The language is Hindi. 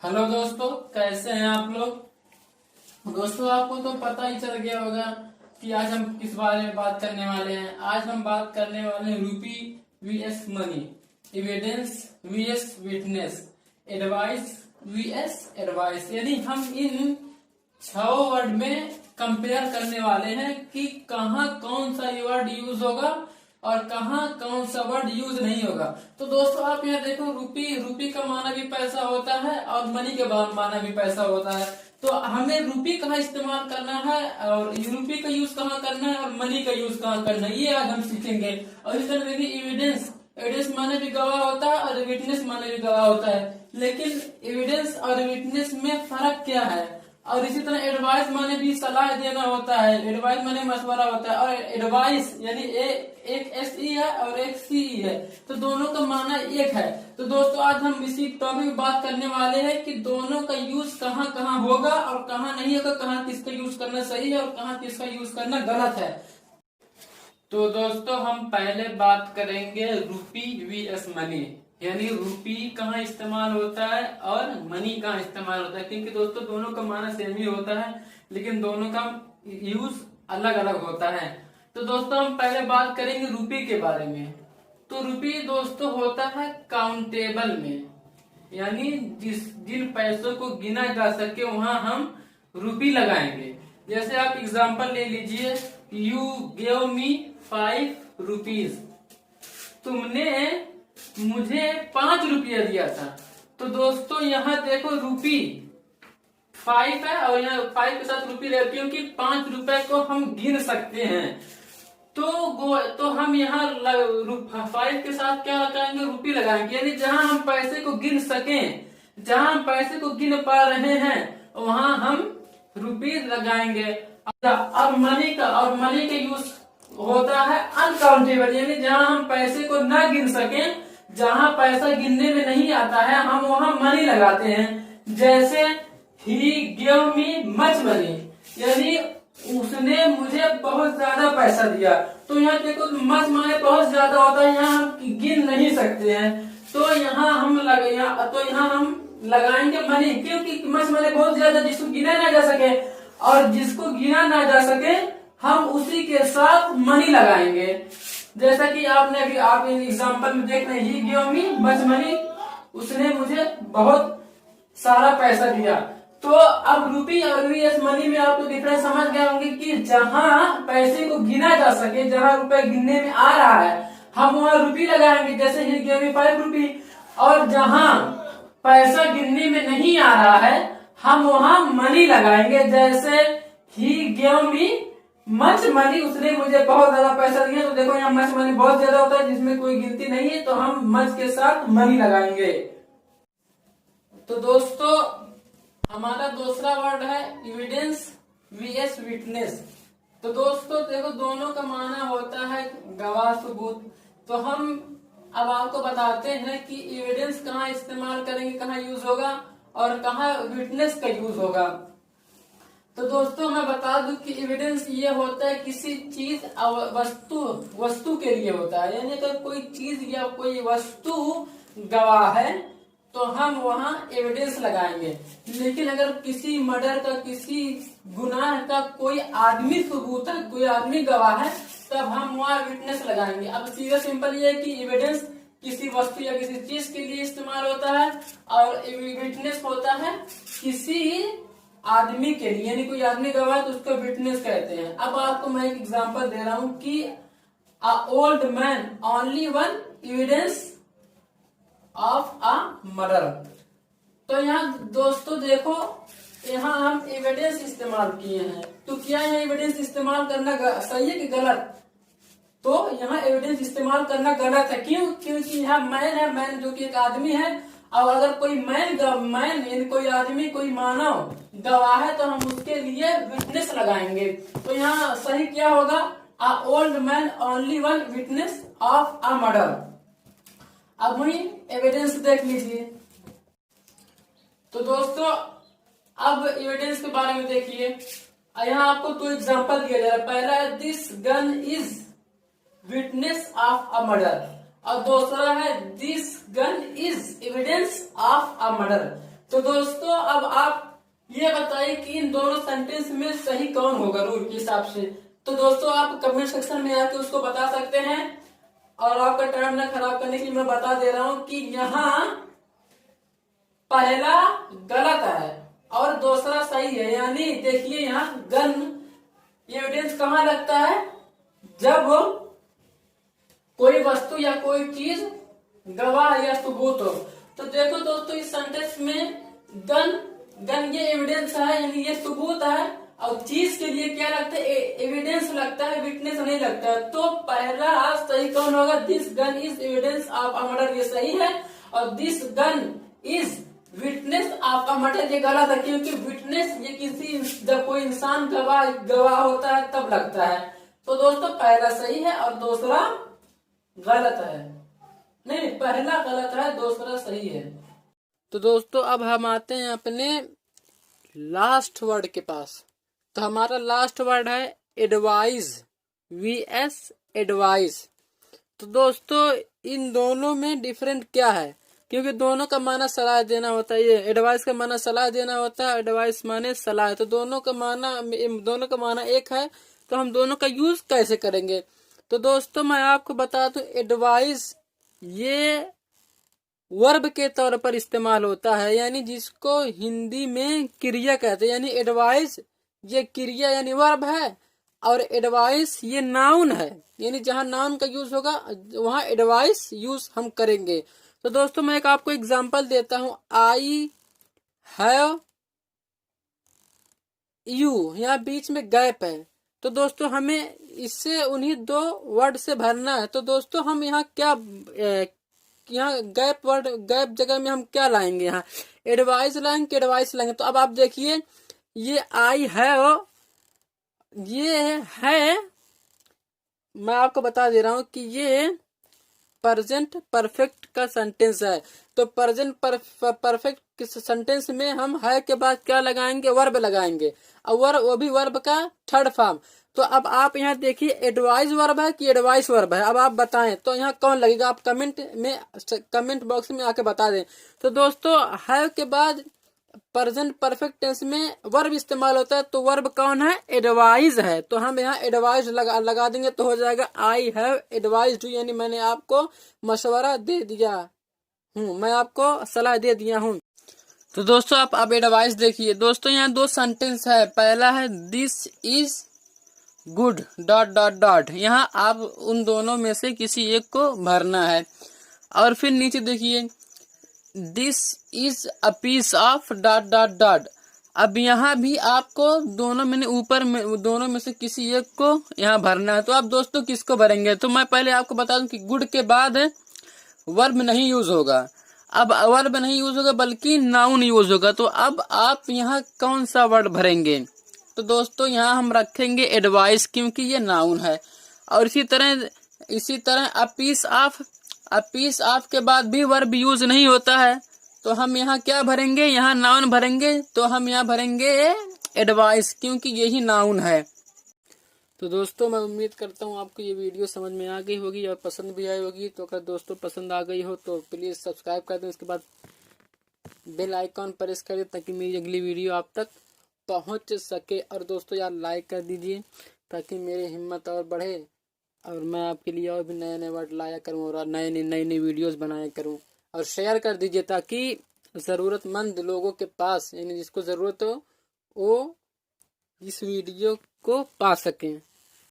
हेलो दोस्तों, कैसे हैं आप लोग। दोस्तों, आपको तो पता ही चल गया होगा कि आज हम किस बारे में बात करने वाले हैं। आज हम बात करने वाले हैं rupee VS money, evidence VS witness, advice VS advice. यानी हम इन 6 वर्ड में कंपेयर करने वाले हैं कि कहाँ कौन सा वर्ड यूज होगा और कहाँ कौन सा वर्ड यूज नहीं होगा। तो दोस्तों, आप यहाँ देखो, रूपी का माना भी पैसा होता है और मनी के माना भी पैसा होता है। तो हमें रूपी कहाँ इस्तेमाल करना है और रूपी का यूज कहाँ करना है और मनी का यूज कहाँ करना है, ये आज हम सीखेंगे। और इस तरह देखिए, एविडेंस माने भी गवाह होता है और विटनेस माने भी गवाह होता है। लेकिन एविडेंस और विटनेस में फर्क क्या है। और इसी तरह एडवाइस माने भी सलाह देना होता है, एडवाइस माने मशवरा होता है। और एडवाइस यानी एक एस ई है और एक सी ई है, तो दोनों का माना एक है। तो दोस्तों, आज हम इसी टॉपिक में बात करने वाले हैं कि दोनों का यूज कहाँ कहाँ होगा और कहाँ नहीं होगा, कहाँ किसका यूज करना सही है और कहाँ किसका यूज करना गलत है। तो दोस्तों, हम पहले बात करेंगे रूपी वीएस मनी, यानी रूपी कहाँ इस्तेमाल होता है और मनी कहाँ इस्तेमाल होता है। क्योंकि दोस्तों, दोनों का माना सेम ही होता है, लेकिन दोनों का यूज अलग अलग होता है। तो दोस्तों, हम पहले बात करेंगे रूपी के बारे में। तो रूपी दोस्तों होता है काउंटेबल में, यानी जिन पैसों को गिना जा सके वहां हम रूपी लगाएंगे। जैसे आप एग्जांपल ले लीजिए, यू गेव मी 5 रुपीज, तुमने मुझे 5 रुपया दिया था। तो दोस्तों, यहाँ देखो, रूपी 5 है और यहाँ 5 के साथ रूपी रहती है, क्योंकि 5 रुपए को हम गिन सकते हैं। तो हम यहाँ 5 के साथ क्या लगाएंगे, रूपी लगाएंगे। यानी जहां हम पैसे को गिन सकें, जहां हम पैसे को गिन पा रहे हैं, वहां हम रूपी लगाएंगे। अब मनी का यूज होता है अनकाउंटेबल, यानी जहां हम पैसे को न गिन सकें, जहां पैसा गिनने में नहीं आता है, हम वहां मनी लगाते हैं। जैसे ही गिव मी मच मनी, यानी उसने मुझे बहुत ज्यादा पैसा दिया। तो यहाँ देखो, मच माने बहुत ज्यादा होता है, यहाँ हम गिन नहीं सकते हैं। तो यहाँ हम लगाएंगे मनी, क्योंकि मच माने बहुत ज्यादा, जिसको गिना ना जा सके, और जिसको गिना ना जा सके हम उसी के साथ मनी लगाएंगे। जैसा कि आप एग्जाम्पल में देख रहे हैं, ही गिव मी मच मनी, उसने मुझे बहुत सारा पैसा दिया। तो अब रूपी और वीएस मनी में आपको डिफरेंस समझ गए होंगे कि जहां पैसे को गिना जा सके, जहां रुपए गिनने में आ रहा है, हम वहां रूपी लगाएंगे, जैसे ही गिव मी 5 रुपी। और जहां पैसा गिनने में नहीं आ रहा है, हम वहां मनी लगाएंगे, जैसे ही गिव मी मच मनी, उसने मुझे बहुत ज्यादा पैसा दिया। तो देखो, यहाँ मच मनी बहुत ज्यादा होता है, जिसमें कोई गिनती नहीं है, तो हम मच के साथ मनी लगाएंगे। तो दोस्तों, हमारा दूसरा वर्ड है एविडेंस वीएस विटनेस। तो दोस्तों देखो, दोनों का माना होता है गवाह, सबूत। तो हम अब आपको बताते हैं कि एविडेंस कहाँ इस्तेमाल करेंगे, कहाँ यूज होगा और कहाँ विटनेस का यूज होगा। तो दोस्तों, मैं बता दूं कि एविडेंस ये होता है किसी चीज वस्तु के लिए होता है। यानी अगर कोई चीज या कोई वस्तु गवाह है तो हम वहां एविडेंस लगाएंगे। लेकिन अगर किसी मर्डर का, किसी गुनाह का कोई आदमी सबूत है, कोई आदमी गवाह है, तब हम वहां विटनेस लगाएंगे। अब सीधा सिंपल ये है कि एविडेंस किसी वस्तु या किसी चीज के लिए इस्तेमाल होता है और विटनेस होता है किसी आदमी के लिए, यानी कोई आदमी गवाह है तो उसको विटनेस कहते हैं। अब आपको मैं एक एग्जांपल दे रहा हूं कि a old man only one evidence of a murder. तो यहाँ दोस्तों देखो, यहाँ हम एविडेंस इस्तेमाल किए हैं। तो क्या यहाँ एविडेंस इस्तेमाल करना सही है कि गलत? तो यहाँ एविडेंस इस्तेमाल करना गलत है। क्यों? क्योंकि यहाँ मैन है, मैन जो कि एक आदमी है। और अगर कोई मैन यानी कोई आदमी, कोई मानव गवाह है, तो हम उसके लिए विटनेस लगाएंगे। तो यहाँ सही क्या होगा? A old man only one witness of a murder. अब वही एविडेंस देख लीजिए। तो दोस्तों, अब एविडेंस के बारे में देखिए। यहाँ आपको 2 एग्जांपल दिया जा रहा है। पहला है, this gun is witness of a murder, और दूसरा है, this gun is evidence of a murder. तो दोस्तों अब आप ये बताइए कि इन दोनों सेंटेंस में सही कौन होगा रूल के हिसाब से। तो दोस्तों आप कमेंट सेक्शन में आके उसको बता सकते हैं। और आपका टाइम ना खराब करने के लिए मैं बता दे रहा हूं कि यहाँ पहला गलत है और दूसरा सही है। यानी देखिए यहाँ गन एविडेंस कहाँ लगता है, जब कोई वस्तु या कोई चीज गवाह या सबूत हो। तो देखो दोस्तों इस सेंटेंस में गन ये एविडेंस है, यानी ये सबूत है। और चीज के लिए क्या लगता है, एविडेंस लगता है, विटनेस नहीं लगता है। तो पहला सही कौन होगा, this gun is evidence of a murder, ये सही है। और this gun is witness of a murder ये गलत है, क्योंकि विटनेस ये किसी जब कोई इंसान गवाह होता है तब लगता है। तो दोस्तों पहला सही है और दूसरा गलत है। नहीं, पहला गलत है, दूसरा सही है। तो दोस्तों अब हम आते हैं अपने लास्ट वर्ड के पास। तो हमारा लास्ट वर्ड है एडवाइज, VS एडवाइज। तो दोस्तों इन दोनों में डिफरेंट क्या है, क्योंकि दोनों का माना सलाह देना होता है। ये एडवाइस का माना सलाह देना होता है, एडवाइस माने सलाह। तो दोनों का माना एक है। तो हम दोनों का यूज कैसे करेंगे। तो दोस्तों मैं आपको बता दूं, एडवाइस ये वर्ब के तौर पर इस्तेमाल होता है, यानी जिसको हिंदी में क्रिया कहते हैं। यानी एडवाइस ये क्रिया यानी वर्ब है, और एडवाइस ये नाउन है, यानी जहां नाउन का यूज होगा वहां एडवाइस यूज हम करेंगे। तो दोस्तों मैं एक आपको एग्जांपल देता हूं, आई हैव यू, यहाँ बीच में गैप है। तो दोस्तों हमें इससे उन्हीं दो वर्ड से भरना है। तो दोस्तों हम यहाँ क्या यहाँ गैप जगह में हम क्या लाएंगे, यहाँ एडवाइस लाएंगे, एडवाइस लाएंगे। तो अब आप देखिए ये आई हैव ये है, मैं आपको बता दे रहा हूं कि ये प्रेजेंट परफेक्ट का सेंटेंस है। तो प्रेजेंट परफेक्ट सेंटेंस में हम है के बाद क्या लगाएंगे, वर्ब लगाएंगे, और वो भी वर्ब का थर्ड फॉर्म। तो अब आप यहाँ देखिए एडवाइस वर्ब है कि एडवाइस वर्ब है, अब आप बताएं तो यहाँ कौन लगेगा, आप कमेंट बॉक्स में आके बता दें। तो दोस्तों है के बाद प्रेजेंट परफेक्ट टेंस में वर्ब इस्तेमाल होता है, तो वर्ब कौन है, एडवाइज है। तो हम यहाँ एडवाइज लगा देंगे तो हो जाएगा आई हैव एडवाइज्ड यू, यानी मैंने आपको मशवरा दे दिया हूँ, मैं आपको सलाह दे दिया हूँ। तो दोस्तों आप अब एडवाइस देखिए। दोस्तों यहाँ दो सेंटेंस है, पहला है this is good dot dot dot, यहाँ आप उन दोनों में से किसी एक को भरना है। और फिर नीचे देखिए this is a piece of dot dot dot. अब यहाँ भी आपको दोनों में ऊपर में दोनों में से किसी एक को यहाँ भरना है। तो आप दोस्तों किसको भरेंगे, तो मैं पहले आपको बता दूं कि गुड के बाद वर्ब नहीं यूज होगा। अब वर्ब नहीं यूज होगा बल्कि नाउन यूज होगा। तो अब आप यहाँ कौन सा वर्ड भरेंगे, तो दोस्तों यहाँ हम रखेंगे एडवाइस, क्योंकि ये नाउन है। और इसी तरह अ पीस ऑफ के बाद भी वर्ब यूज नहीं होता है, तो हम यहाँ क्या भरेंगे, यहाँ नाउन भरेंगे। तो हम यहाँ भरेंगे एडवाइस, क्योंकि यही नाउन है। तो दोस्तों मैं उम्मीद करता हूँ आपको ये वीडियो समझ में आ गई होगी और पसंद भी आई होगी। तो अगर दोस्तों पसंद आ गई हो तो प्लीज सब्सक्राइब कर दें, उसके बाद बेल आइकॉन प्रेस कर दें ताकि मेरी अगली वीडियो आप तक पहुंच सके। और दोस्तों यार लाइक कर दीजिए ताकि मेरी हिम्मत और बढ़े और मैं आपके लिए और भी नए नए वर्ड लाया करूं और नई वीडियोस बनाया करूं। और शेयर कर दीजिए ताकि ज़रूरतमंद लोगों के पास, यानी जिसको ज़रूरत हो वो इस वीडियो को पा सकें।